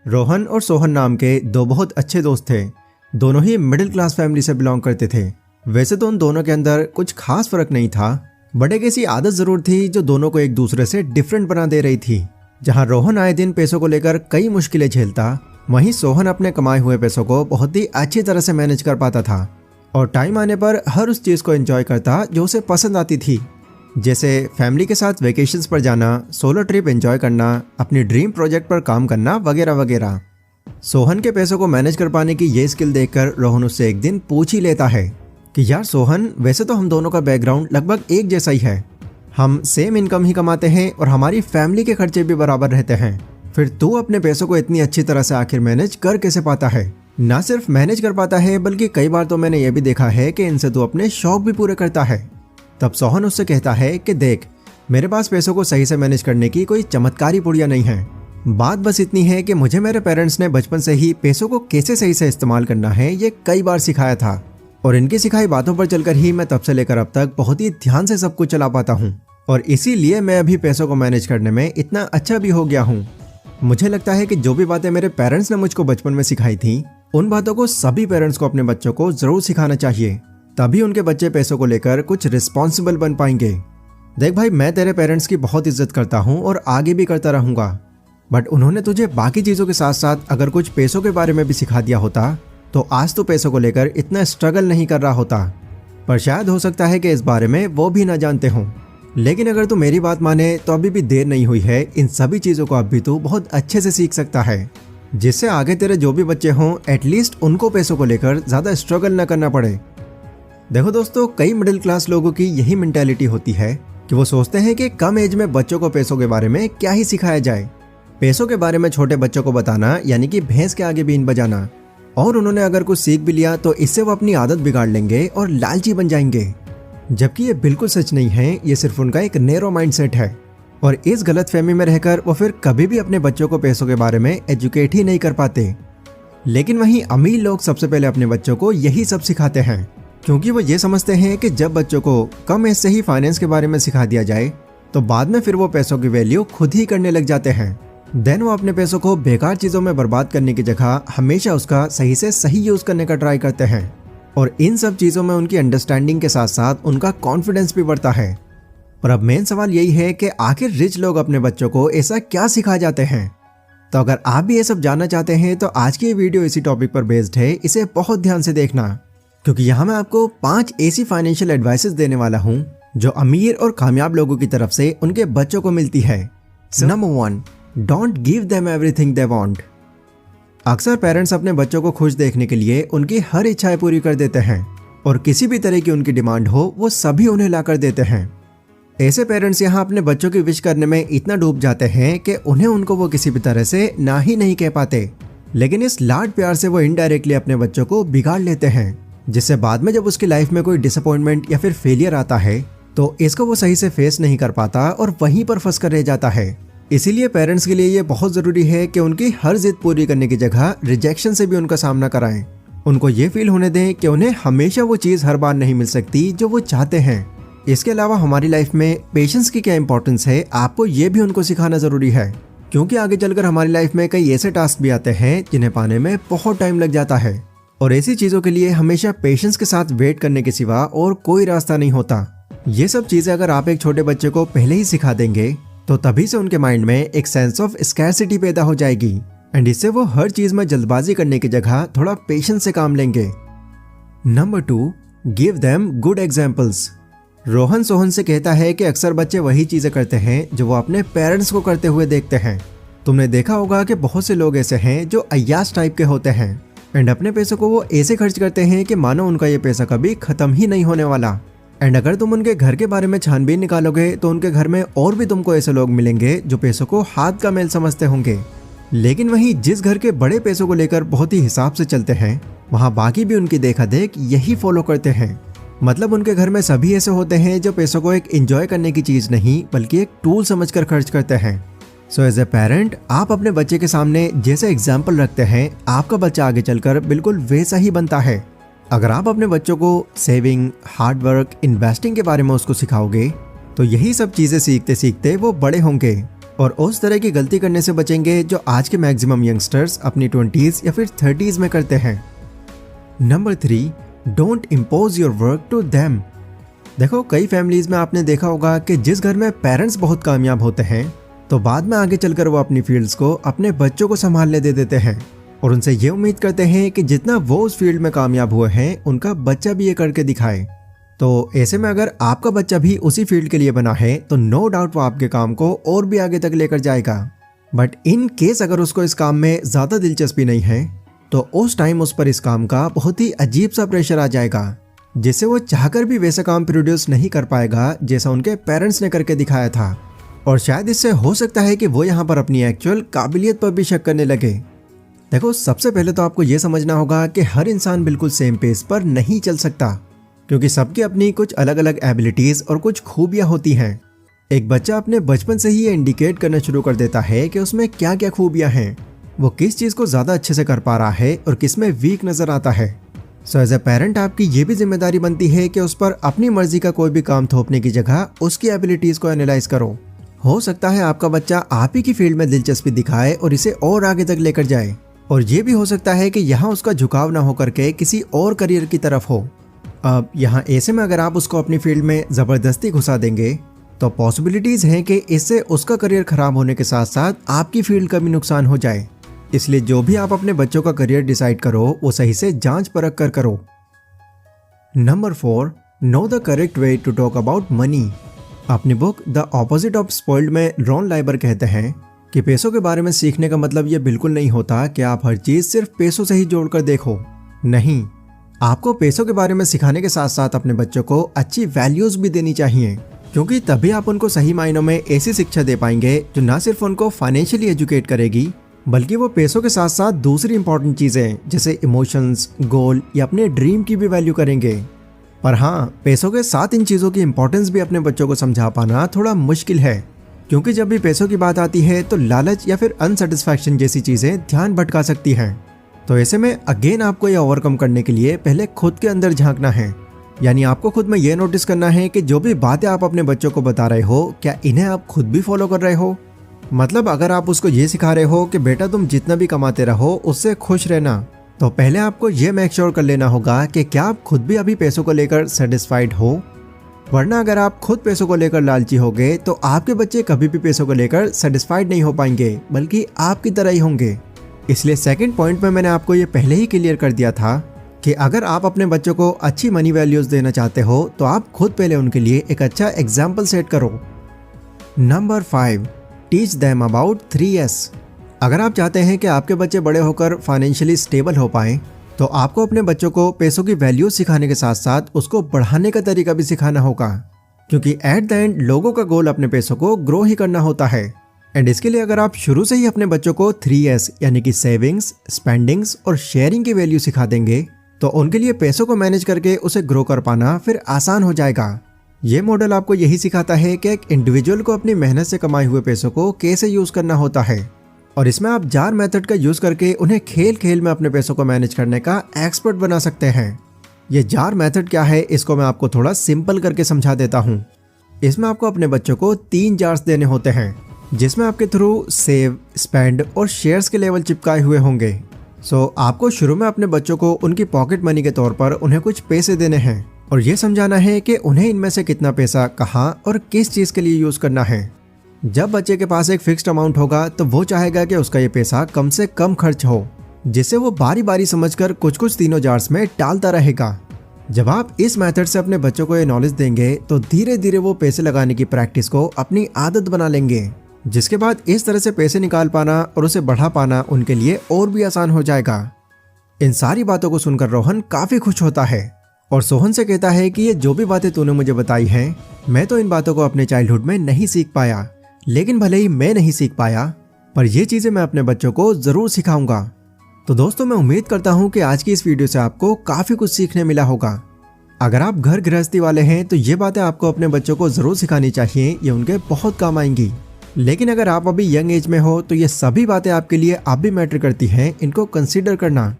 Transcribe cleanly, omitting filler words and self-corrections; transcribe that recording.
रोहन और सोहन नाम के दो बहुत अच्छे दोस्त थे। दोनों ही मिडिल क्लास फैमिली से बिलोंग करते थे। वैसे तो उन दोनों के अंदर कुछ खास फर्क नहीं था, बट एक ऐसी आदत जरूर थी जो दोनों को एक दूसरे से डिफरेंट बना दे रही थी। जहां रोहन आए दिन पैसों को लेकर कई मुश्किलें झेलता, वहीं सोहन अपने कमाए हुए पैसों को बहुत ही अच्छी तरह से मैनेज कर पाता था और टाइम आने पर हर उस चीज को एंजॉय करता जो उसे पसंद आती थी, जैसे फैमिली के साथ वेकेशंस पर जाना, सोलो ट्रिप एंजॉय करना, अपनी ड्रीम प्रोजेक्ट पर काम करना वगैरह वगैरह। सोहन के पैसों को मैनेज कर पाने की ये स्किल देखकर रोहन उससे एक दिन पूछ ही लेता है कि यार सोहन, वैसे तो हम दोनों का बैकग्राउंड लगभग एक जैसा ही है, हम सेम इनकम ही कमाते हैं और हमारी फैमिली के खर्चे भी बराबर रहते हैं, फिर तू अपने पैसों को इतनी अच्छी तरह से आखिर मैनेज कर कैसे पाता है? ना सिर्फ मैनेज कर पाता है बल्कि कई बार तो मैंने ये भी देखा है कि इनसे तू अपने शौक भी पूरे करता है। तब सोहन उससे कहता है कि देख, मेरे पास पैसों को सही से मैनेज करने की कोई चमत्कारी पुड़िया नहीं है। बात बस इतनी है कि मुझे मेरे पेरेंट्स ने बचपन से ही पैसों को कैसे सही से इस्तेमाल करना है ये कई बार सिखाया था और इनकी सिखाई बातों पर चलकर ही मैं तब से लेकर अब तक बहुत ही ध्यान से सब कुछ चला पाता हूँ और इसीलिए मैं अभी पैसों को मैनेज करने में इतना अच्छा भी हो गया हूँ। मुझे लगता है कि जो भी बातें मेरे पेरेंट्स ने मुझको बचपन में सिखाई थी, उन बातों को सभी पेरेंट्स को अपने बच्चों को जरूर सिखाना चाहिए, तभी उनके बच्चे पैसों को लेकर कुछ रिस्पॉन्सिबल बन पाएंगे। देख भाई, मैं तेरे पेरेंट्स की बहुत इज्जत करता हूँ और आगे भी करता रहूंगा, बट उन्होंने तुझे बाकी चीजों के साथ साथ अगर कुछ पैसों के बारे में भी सिखा दिया होता तो आज तो पैसों को लेकर इतना स्ट्रगल नहीं कर रहा होता। पर शायद हो सकता है कि इस बारे में वो भी ना जानते हों। लेकिन अगर तू मेरी बात माने तो अभी भी देर नहीं हुई है, इन सभी चीजों को अब भी तू बहुत अच्छे से सीख सकता है, जिससे आगे तेरे जो भी बच्चे हों एटलीस्ट उनको पैसों को लेकर ज्यादा स्ट्रगल न करना पड़े। देखो दोस्तों, कई मिडिल क्लास लोगों की यही मेंटालिटी होती है कि वो सोचते हैं कि कम एज में बच्चों को पैसों के बारे में क्या ही सिखाया जाए। पैसों के बारे में छोटे बच्चों को बताना यानी कि भैंस के आगे बीन बजाना, और उन्होंने अगर कुछ सीख भी लिया तो इससे वो अपनी आदत बिगाड़ लेंगे और लालची बन जाएंगे, जबकि ये बिल्कुल सच नहीं है। ये सिर्फ उनका एक नैरो माइंडसेट है और इस गलतफहमी में रहकर वो फिर कभी भी अपने बच्चों को पैसों के बारे में एजुकेट ही नहीं कर पाते। लेकिन वहीं अमीर लोग सबसे पहले अपने बच्चों को यही सब सिखाते हैं, क्योंकि वो ये समझते हैं कि जब बच्चों को कम एज से ही फाइनेंस के बारे में सिखा दिया जाए तो बाद में फिर वो पैसों की वैल्यू खुद ही करने लग जाते हैं। देन वो अपने पैसों को बेकार चीजों में बर्बाद करने की जगह हमेशा उसका सही से सही यूज करने का ट्राई करते हैं और इन सब चीजों में उनकी अंडरस्टैंडिंग के साथ साथ उनका कॉन्फिडेंस भी बढ़ता है। पर अब मेन सवाल यही है कि आखिर रिच लोग अपने बच्चों को ऐसा क्या सिखा जाते हैं? तो अगर आप भी ये सब जानना चाहते हैं तो आज की ये वीडियो इसी टॉपिक पर बेस्ड है, इसे बहुत ध्यान से देखना, क्योंकि यहाँ मैं आपको 5 ऐसी फाइनेंशियल एडवाइसेस देने वाला हूँ जो अमीर और कामयाब लोगों की तरफ से उनके बच्चों को मिलती है। Number 1, don't give them everything they want. अक्सर पेरेंट्स अपने बच्चों को खुश देखने के लिए उनकी हर इच्छाएं पूरी कर देते हैं और किसी भी तरह की उनकी डिमांड हो वो सभी उन्हें ला कर देते हैं। ऐसे पेरेंट्स यहाँ अपने बच्चों की विश करने में इतना डूब जाते हैं कि उन्हें उनको वो किसी भी तरह से ना ही नहीं कह पाते, लेकिन इस लाड प्यार से वो इनडायरेक्टली अपने बच्चों को बिगाड़ लेते हैं, जिससे बाद में जब उसकी लाइफ में कोई डिसअपॉइंटमेंट या फिर फेलियर आता है तो इसको वो सही से फेस नहीं कर पाता और वहीं पर फंस कर रह जाता है। इसीलिए पेरेंट्स के लिए ये बहुत जरूरी है कि उनकी हर जिद पूरी करने की जगह रिजेक्शन से भी उनका सामना कराएं। उनको ये फील होने दें कि उन्हें हमेशा वो चीज हर बार नहीं मिल सकती जो वो चाहते हैं। इसके अलावा हमारी लाइफ में पेशेंस की क्या इंपॉर्टेंस है, आपको ये भी उनको सिखाना जरूरी है, क्योंकि आगे चलकर हमारी लाइफ में कई ऐसे टास्क भी आते हैं जिन्हें पाने में बहुत टाइम लग जाता है और ऐसी चीजों के लिए हमेशा पेशेंस के साथ वेट करने के सिवा और कोई रास्ता नहीं होता। ये सब चीजें अगर आप एक छोटे बच्चे को पहले ही सिखा देंगे तो तभी से उनके माइंड में एक सेंस ऑफ स्कैरसिटी पैदा हो जाएगी एंड इससे वो हर चीज में जल्दबाजी करने की जगह थोड़ा पेशेंस से काम लेंगे। Number 2, give them good examples. Rohan Sohan से कहता है कि अक्सर बच्चे वही चीजें करते हैं जो वो अपने पेरेंट्स को करते हुए देखते हैं। तुमने देखा होगा कि बहुत से लोग ऐसे हैं जो अय्याश टाइप के होते हैं एंड अपने पैसों को वो ऐसे खर्च करते हैं कि मानो उनका ये पैसा कभी खत्म ही नहीं होने वाला। एंड अगर तुम उनके घर के बारे में छानबीन निकालोगे तो उनके घर में और भी तुमको ऐसे लोग मिलेंगे जो पैसों को हाथ का मेल समझते होंगे। लेकिन वहीं जिस घर के बड़े पैसों को लेकर बहुत ही हिसाब से चलते हैं, वहाँ बाकी भी उनकी देखा देख यही फॉलो करते हैं। मतलब उनके घर में सभी ऐसे होते हैं जो पैसों को एक एंजॉय करने की चीज नहीं बल्कि एक टूल समझकर खर्च करते हैं। सो एज ए पेरेंट आप अपने बच्चे के सामने जैसे एग्जाम्पल रखते हैं, आपका बच्चा आगे चलकर बिल्कुल वैसा ही बनता है। अगर आप अपने बच्चों को सेविंग, हार्डवर्क, इन्वेस्टिंग के बारे में उसको सिखाओगे तो यही सब चीजें सीखते सीखते वो बड़े होंगे और उस तरह की गलती करने से बचेंगे जो आज के मैक्सिमम यंगस्टर्स अपनी 20s या फिर 30s में करते हैं। Number 3, don't impose your work to them. देखो, कई फैमिलीज में आपने देखा होगा कि जिस घर में पेरेंट्स बहुत कामयाब होते हैं तो बाद में आगे चलकर वो अपनी फील्ड्स को अपने बच्चों को संभालने दे देते हैं और उनसे ये उम्मीद करते हैं कि जितना वो उस फील्ड में कामयाब हुए हैं उनका बच्चा भी ये करके दिखाए। तो ऐसे में अगर आपका बच्चा भी उसी फील्ड के लिए बना है तो नो डाउट वो आपके काम को और भी आगे तक लेकर जाएगा। बट इन केस अगर उसको इस काम में ज़्यादा दिलचस्पी नहीं है तो उस टाइम उस पर इस काम का बहुत ही अजीब सा प्रेशर आ जाएगा, जिससे वो चाहकर भी वैसा काम प्रोड्यूस नहीं कर पाएगा जैसा उनके पेरेंट्स ने करके दिखाया था। और शायद इससे हो सकता है कि वो यहाँ पर अपनी एक्चुअल काबिलियत पर भी शक करने लगे। देखो, सबसे पहले तो आपको ये समझना होगा कि हर इंसान बिल्कुल सेम पेस पर नहीं चल सकता, क्योंकि सबकी अपनी कुछ अलग अलग एबिलिटीज और कुछ खूबियां होती हैं। एक बच्चा अपने बचपन से ही ये इंडिकेट करना शुरू कर देता है कि उसमें क्या क्या खूबियां हैं, वो किस चीज़ को ज़्यादा अच्छे से कर पा रहा है और किस में वीक नज़र आता है। सो एज ए पेरेंट आपकी ये भी जिम्मेदारी बनती है कि उस पर अपनी मर्जी का कोई भी काम थोपने की जगह उसकी एबिलिटीज़ को एनालाइज करो। हो सकता है आपका बच्चा आप ही की फील्ड में दिलचस्पी दिखाए और इसे और आगे तक लेकर जाए, और ये भी हो सकता है कि यहाँ उसका झुकाव ना होकर के किसी और करियर की तरफ हो। अब यहाँ ऐसे में अगर आप उसको अपनी फील्ड में ज़बरदस्ती घुसा देंगे तो पॉसिबिलिटीज़ हैं कि इससे उसका करियर खराब होने के साथ साथ आपकी फील्ड का भी नुकसान हो जाए। इसलिए जो भी आप अपने बच्चों का करियर डिसाइड करो वो सही से जांच परख कर करो। Number 4, know the correct way to talk about money. अपनी book the opposite of spoiled में रॉन लाइबर कहते हैं कि पैसों के बारे में सीखने का मतलब ये बिल्कुल नहीं होता कि आप हर चीज़ सिर्फ पैसों से ही जोड़कर देखो। नहीं, आपको पैसों के बारे में सिखाने के साथ साथ अपने बच्चों को अच्छी वैल्यूज़ भी देनी चाहिए, क्योंकि तभी आप उनको सही मायनों में ऐसी शिक्षा दे पाएंगे जो ना सिर्फ उनको फाइनेंशियली एजुकेट करेगी बल्कि वो पैसों के साथ साथ दूसरी इंपॉर्टेंट चीज़ें जैसे इमोशंस, गोल या अपने ड्रीम की भी वैल्यू करेंगे। पर हाँ, पैसों के साथ इन चीज़ों की इंपॉर्टेंस भी अपने बच्चों को समझा पाना थोड़ा मुश्किल है, क्योंकि जब भी पैसों की बात आती है तो लालच या फिर अनसेटिस्फैक्शन जैसी चीज़ें ध्यान भटका सकती हैं। तो ऐसे में अगेन आपको ये ओवरकम करने के लिए पहले खुद के अंदर झांकना है, यानी आपको खुद में ये नोटिस करना है कि जो भी बातें आप अपने बच्चों को बता रहे हो क्या इन्हें आप खुद भी फॉलो कर रहे हो। मतलब अगर आप उसको ये सिखा रहे हो कि बेटा तुम जितना भी कमाते रहो उससे खुश रहना, तो पहले आपको ये मेक श्योर कर लेना होगा कि क्या आप खुद भी अभी पैसों को लेकर सेटिस्फाइड हो। वरना अगर आप खुद पैसों को लेकर लालची होगे तो आपके बच्चे कभी भी पैसों को लेकर सेटिस्फाइड नहीं हो पाएंगे, बल्कि आपकी तरह ही होंगे। इसलिए सेकंड पॉइंट में मैंने आपको ये पहले ही क्लियर कर दिया था कि अगर आप अपने बच्चों को अच्छी मनी वैल्यूज़ देना चाहते हो तो आप खुद पहले उनके लिए एक अच्छा एग्जाम्पल सेट करो। Number 5, teach them about 3S। अगर आप चाहते हैं कि आपके बच्चे बड़े होकर फाइनेंशियली स्टेबल हो पाएं तो आपको अपने बच्चों को पैसों की वैल्यू सिखाने के साथ साथ उसको बढ़ाने का तरीका भी सिखाना होगा, क्योंकि एट द एंड लोगों का गोल अपने पैसों को ग्रो ही करना होता है। एंड इसके लिए अगर आप शुरू से ही अपने बच्चों को 3S यानी कि सेविंग्स, स्पेंडिंग्स और शेयरिंग की वैल्यू सिखा देंगे तो उनके लिए पैसों को मैनेज करके उसे ग्रो कर पाना फिर आसान हो जाएगा। ये मॉडल आपको यही सिखाता है कि एक इंडिविजुअल को अपनी मेहनत से कमाए हुए पैसों को कैसे यूज़ करना होता है, और इसमें आप जार मेथड का यूज़ करके उन्हें खेल खेल में अपने पैसों को मैनेज करने का एक्सपर्ट बना सकते हैं। ये जार मेथड क्या है इसको मैं आपको थोड़ा सिंपल करके समझा देता हूँ। इसमें आपको अपने बच्चों को 3 जार्स देने होते हैं जिसमें आपके थ्रू सेव, स्पेंड और शेयर्स के लेवल चिपकाए हुए होंगे। सो आपको शुरू में अपने बच्चों को उनकी पॉकेट मनी के तौर पर उन्हें कुछ पैसे देने हैं और ये समझाना है कि उन्हें इनमें से कितना पैसा कहाँ और किस चीज़ के लिए यूज़ करना है। जब बच्चे के पास एक फिक्स्ड अमाउंट होगा तो वो चाहेगा कि उसका ये पैसा कम से कम खर्च हो, जिससे वो बारी बारी समझकर कुछ कुछ तीनों जार्स में डालता रहेगा। जब आप इस मेथड से अपने बच्चों को ये नॉलेज देंगे तो धीरे धीरे वो पैसे लगाने की प्रैक्टिस को अपनी आदत बना लेंगे, जिसके बाद इस तरह से पैसे निकाल पाना और उसे बढ़ा पाना उनके लिए और भी आसान हो जाएगा। इन सारी बातों को सुनकर रोहन काफ़ी खुश होता है और सोहन से कहता है कि ये जो भी बातें तूने मुझे बताई हैं, मैं तो इन बातों को अपने चाइल्डहुड में नहीं सीख पाया, लेकिन भले ही मैं नहीं सीख पाया पर ये चीज़ें मैं अपने बच्चों को ज़रूर सिखाऊंगा। तो दोस्तों, मैं उम्मीद करता हूँ कि आज की इस वीडियो से आपको काफ़ी कुछ सीखने मिला होगा। अगर आप घर गृहस्थी वाले हैं तो ये बातें आपको अपने बच्चों को ज़रूर सिखानी चाहिए, ये उनके बहुत काम आएंगी। लेकिन अगर आप अभी यंग एज में हो तो ये सभी बातें आपके लिए अब भी मैटर करती हैं, इनको कंसीडर करना।